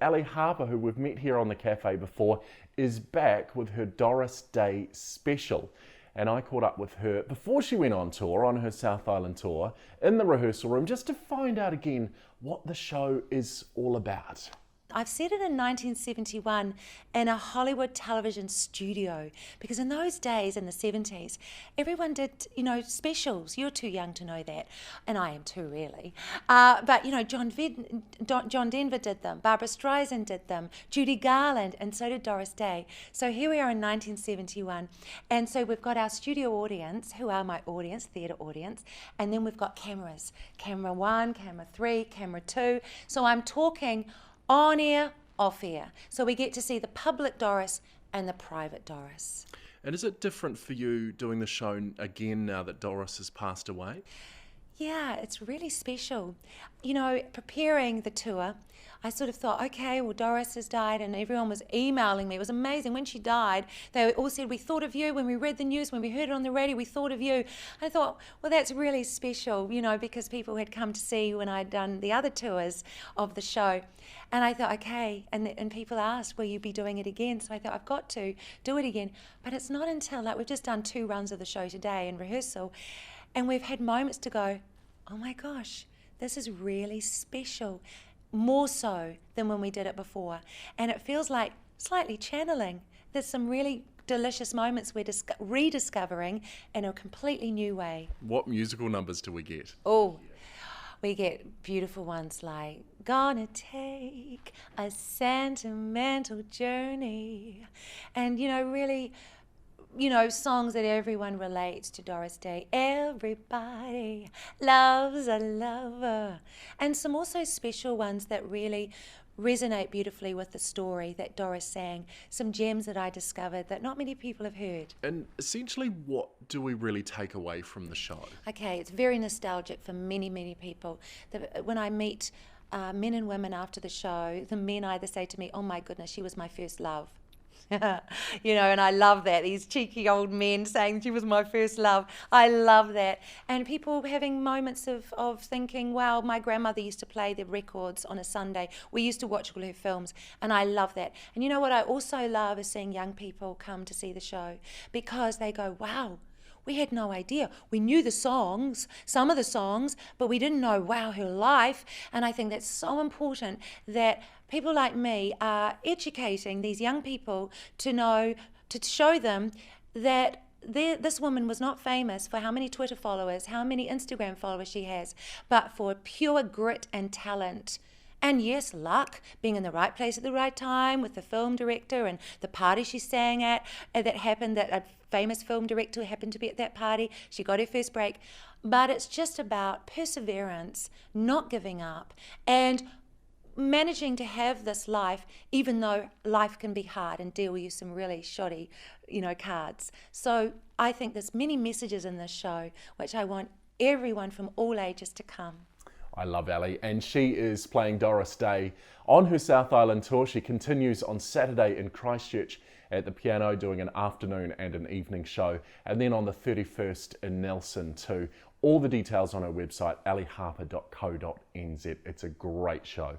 Ali Harper, who we've met here on the cafe before, is back with her Doris Day special. And I caught up with her before she went on tour, on her South Island tour, in the rehearsal room, just to find out again what the show is all about. I've set it in 1971 in a Hollywood television studio, because in those days, in the 70s, everyone did, specials. You're too young to know that, and I am too, really. But, John Denver did them, Barbra Streisand did them, Judy Garland, and so did Doris Day. So here we are in 1971, and so we've got our studio audience, who are my audience, theatre audience, and then we've got cameras. Camera 1, camera 3, camera 2. So I'm talking on air, off air. So we get to see the public Doris and the private Doris. And is it different for you doing the show again now that Doris has passed away? Yeah, it's really special. Preparing the tour, I sort of thought, okay, well, Doris has died, and everyone was emailing me. It was amazing. When she died, they all said, we thought of you when we read the news, when we heard it on the radio, we thought of you. I thought, well, that's really special, because people had come to see when I'd done the other tours of the show. And I thought, okay, and people asked, will you be doing it again? So I thought, I've got to do it again. But it's not until, we've just done 2 runs of the show today in rehearsal, and we've had moments to go, oh my gosh, this is really special, more so than when we did it before. And it feels like slightly channeling. There's some really delicious moments we're rediscovering in a completely new way. What musical numbers do we get? Oh, we get beautiful ones like Gonna Take a Sentimental Journey, and really songs that everyone relates to Doris Day. Everybody loves a lover. And some also special ones that really resonate beautifully with the story that Doris sang. Some gems that I discovered that not many people have heard. And essentially, what do we really take away from the show? Okay, it's very nostalgic for many, many people. When I meet men and women after the show, the men either say to me, oh my goodness, she was my first love. And I love that. These cheeky old men saying she was my first love. I love that. And people having moments of thinking, wow, my grandmother used to play the records on a Sunday. We used to watch all her films, and I love that. And you know what I also love is seeing young people come to see the show, because they go, wow, we had no idea. We knew the songs, some of the songs, but we didn't know, wow, her life. And I think that's so important that people like me are educating these young people to show them that this woman was not famous for how many Twitter followers, how many Instagram followers she has, but for pure grit and talent. And yes, luck, being in the right place at the right time with the film director, and the party she sang at that happened, that a famous film director happened to be at that party. She got her first break. But it's just about perseverance, not giving up, and managing to have this life, even though life can be hard and deal you some really shoddy, cards. So I think there's many messages in this show which I want everyone from all ages to come. I love Ali, and she is playing Doris Day on her South Island tour. She continues on Saturday in Christchurch at the piano, doing an afternoon and an evening show, and then on the 31st in Nelson too. All the details on her website, aliharper.co.nz. It's a great show.